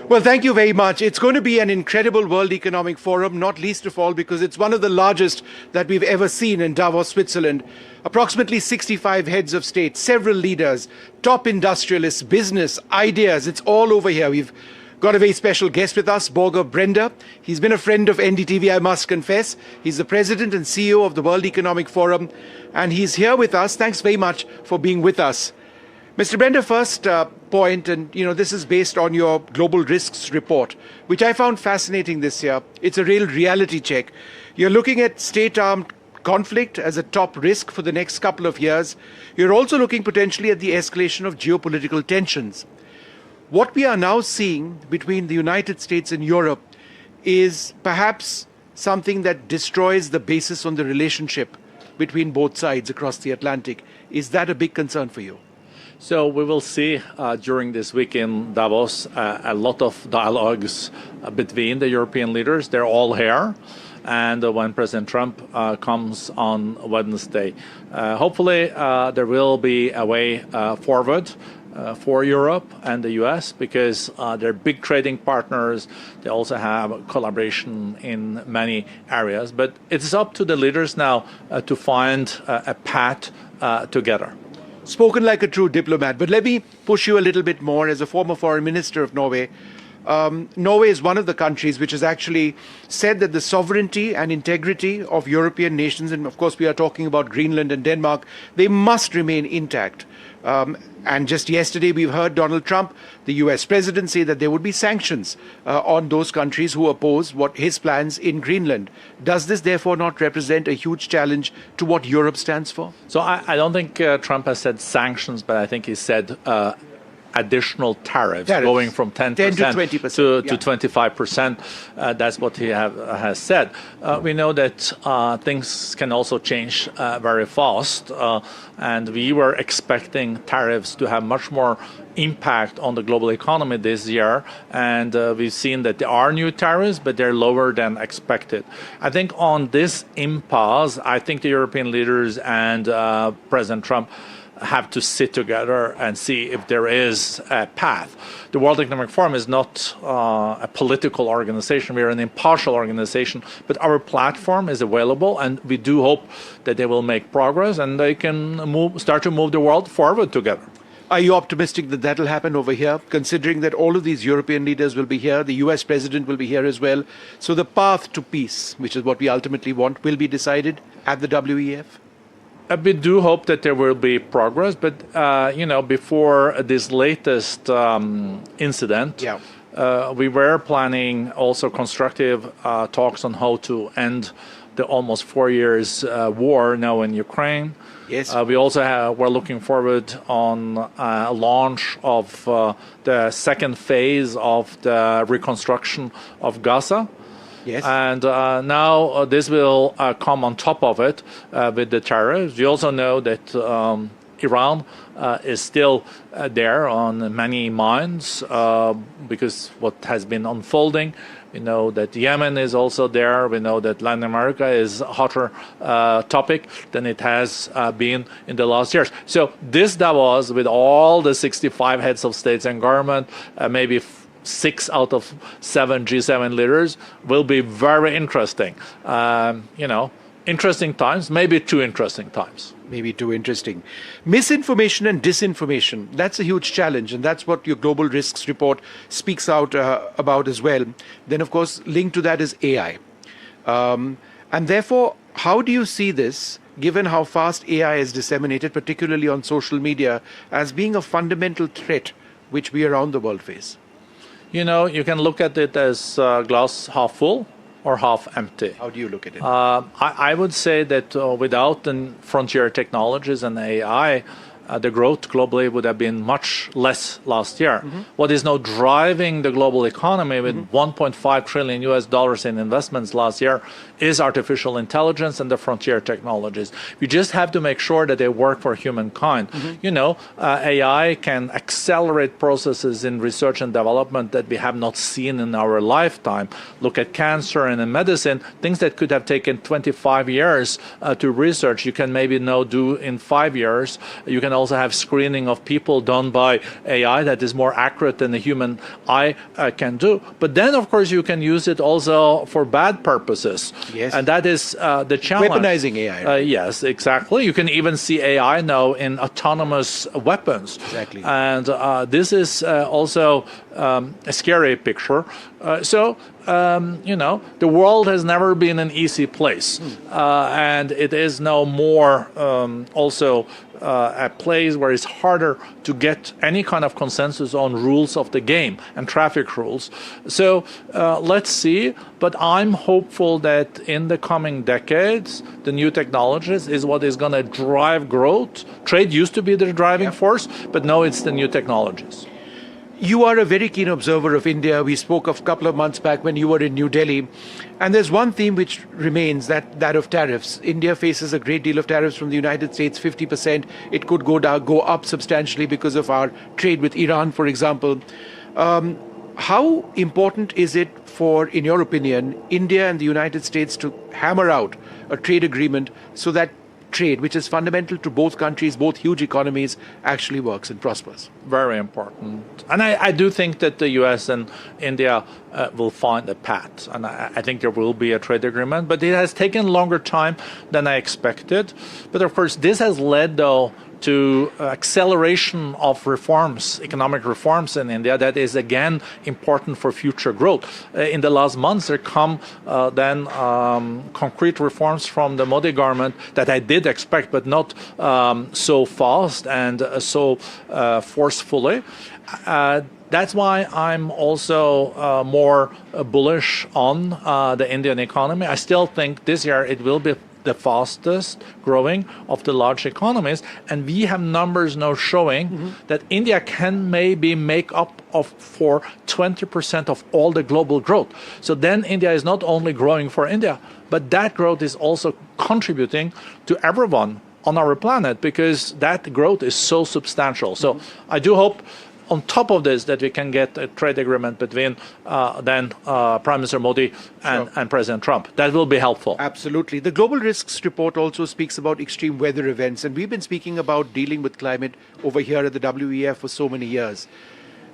Well, thank you very much. It's going to be an incredible World Economic Forum, not least of all because it's one of the largest that we've ever seen in Davos, Switzerland. Approximately 65 heads of state, several leaders, top industrialists, business, ideas. It's all over here. We've got a very special guest with us, Borge Brende. He's been a friend of NDTV, I must confess. He's the president and CEO of the World Economic Forum, and he's here with us. Thanks very much for being with us. Mr. Brende, first point, and this is based on your global risks report, which I found fascinating this year. It's a real reality check. You're looking at state-armed conflict as a top risk for the next couple of years. You're also looking potentially at the escalation of geopolitical tensions. What we are now seeing between the United States and Europe is perhaps something that destroys the basis on the relationship between both sides across the Atlantic. Is that a big concern for you? So we will see during this week in Davos a lot of dialogues between the European leaders. They're all here. And when President Trump comes on Wednesday, hopefully there will be a way forward for Europe and the US because they're big trading partners. They also have collaboration in many areas. But it's up to the leaders now to find a path together. Spoken like a true diplomat, but let me push you a little bit more as a former foreign minister of Norway. Norway is one of the countries which has actually said that the sovereignty and integrity of European nations, and of course we are talking about Greenland and Denmark, they must remain intact. And just yesterday we've heard Donald Trump, the US president, say that there would be sanctions on those countries who oppose his plans in Greenland. Does this therefore not represent a huge challenge to what Europe stands for? So I don't think Trump has said sanctions, but I think he said additional tariffs going from 10% to 20%, to 25%. That's what he has said. We know that things can also change very fast, and we were expecting tariffs to have much more impact on the global economy this year, and we've seen that there are new tariffs, but they're lower than expected. I think on this impasse, I think the European leaders and President Trump have to sit together and see if there is a path. The World Economic Forum is not a political organization. We are an impartial organization, but our platform is available, and we do hope that they will make progress and they can start to move the world forward together. Are you optimistic that that will happen over here, considering that all of these European leaders will be here, the US president will be here as well? So the path to peace, which is what we ultimately want, will be decided at the WEF? We do hope that there will be progress, but before this latest incident, we were planning also constructive talks on how to end the almost 4 years war now in Ukraine. Yes. We also were looking forward on a launch of the second phase of the reconstruction of Gaza. Yes. And now this will come on top of it with the tariffs. We also know that Iran is still there on many minds because what has been unfolding. We know that Yemen is also there. We know that Latin America is a hotter topic than it has been in the last years. So this Davos, with all the 65 heads of states and government, maybe 6 out of 7 G7 leaders, will be very interesting. Interesting times, maybe too interesting times. Maybe too interesting. Misinformation and disinformation, that's a huge challenge, and that's what your global risks report speaks out about as well. Then, of course, linked to that is AI. And therefore, how do you see this, given how fast AI is disseminated, particularly on social media, as being a fundamental threat which we around the world face? You can look at it as glass half full or half empty. How do you look at it? I would say that without the frontier technologies and AI, the growth globally would have been much less last year. What is now driving the global economy with $1.5 trillion in investments last year is artificial intelligence and the frontier technologies. We just have to make sure that they work for humankind. AI can accelerate processes in research and development that we have not seen in our lifetime. Look at cancer and in medicine, things that could have taken 25 years to research, you can maybe now do in 5 years. You can also have screening of people done by AI that is more accurate than the human eye can do. But then, of course, you can use it also for bad purposes. Yes. And that is the challenge. Weaponizing AI. Right? Yes, exactly. You can even see AI now in autonomous weapons. Exactly. And this is also a scary picture. The world has never been an easy place. And it is now more also a place where it's harder to get any kind of consensus on rules of the game and traffic rules. So let's see. But I'm hopeful that in the coming decades, the new technologies is what is going to drive growth. Trade used to be the driving force, but now it's the new technologies. You are a very keen observer of India. We spoke of a couple of months back when you were in New Delhi. And there's one theme which remains, that of tariffs. India faces a great deal of tariffs from the United States, 50%. It could go up substantially because of our trade with Iran, for example. How important is it for, in your opinion, India and the United States to hammer out a trade agreement so that trade, which is fundamental to both countries, both huge economies, actually works and prospers? Very important. And I do think that the US and India will find a path. And I think there will be a trade agreement. But it has taken longer time than I expected. But of course, this has led, though, to acceleration of reforms, economic reforms in India, that is again important for future growth. In the last months, there come then concrete reforms from the Modi government that I did expect, but not so fast and so forcefully. That's why I'm also more bullish on the Indian economy. I still think this year it will be the fastest growing of the large economies, and we have numbers now showing that India can maybe make up for 20% of all the global growth. So then India is not only growing for India, but that growth is also contributing to everyone on our planet because that growth is so substantial. So I do hope on top of this that we can get a trade agreement between Prime Minister Modi and President Trump. That will be helpful. Absolutely. The Global Risks Report also speaks about extreme weather events, and we've been speaking about dealing with climate over here at the WEF for so many years.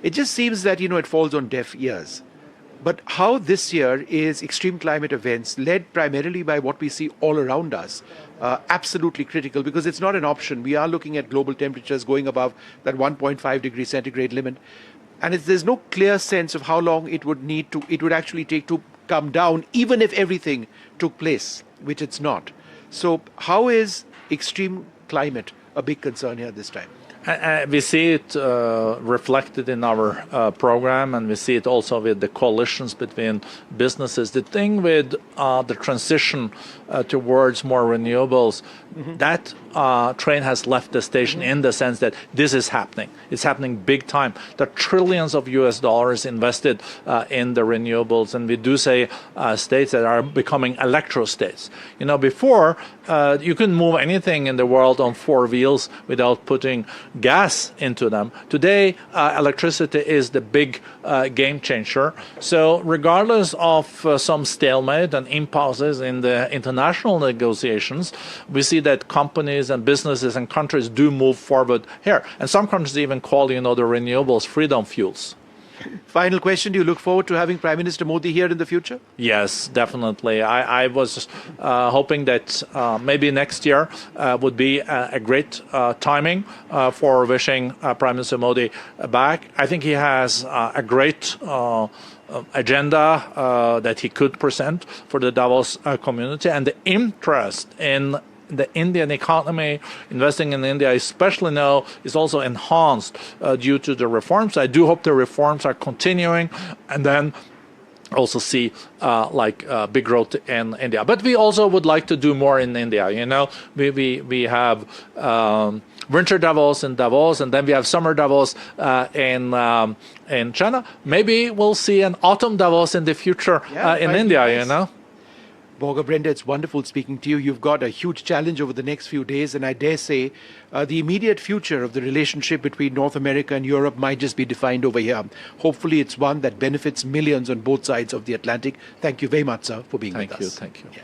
It just seems that, it falls on deaf ears. But how this year is extreme climate events, led primarily by what we see all around us, absolutely critical, because it's not an option. We are looking at global temperatures going above that 1.5 degree centigrade limit. And there's no clear sense of how long it would actually take to come down, even if everything took place, which it's not. So how is extreme climate a big concern here this time? We see it reflected in our program, and we see it also with the coalitions between businesses. The thing with the transition towards more renewables, that train has left the station in the sense that this is happening. It's happening big time. There are trillions of US dollars invested in the renewables, and we do say states that are becoming electro states. Before, you couldn't move anything in the world on four wheels without putting gas into them. Today, electricity is the big game changer. So regardless of some stalemate and impasses in the international negotiations, we see that companies and businesses and countries do move forward here. And some countries even call, the renewables freedom fuels. Final question, do you look forward to having Prime Minister Modi here in the future? Yes, definitely. I was hoping that maybe next year would be a great timing for wishing Prime Minister Modi back. I think he has a great agenda that he could present for the Davos community, and the interest in the Indian economy, investing in India, especially now, is also enhanced due to the reforms. I do hope the reforms are continuing, and then also see big growth in India. But we also would like to do more in India. We have winter Davos in Davos, and then we have summer Davos in China. Maybe we'll see an autumn Davos in the future in India. Nice. Borge, Brende, it's wonderful speaking to you. You've got a huge challenge over the next few days, and I dare say the immediate future of the relationship between North America and Europe might just be defined over here. Hopefully it's one that benefits millions on both sides of the Atlantic. Thank you very much, sir, for being with us. Thank you. Yeah.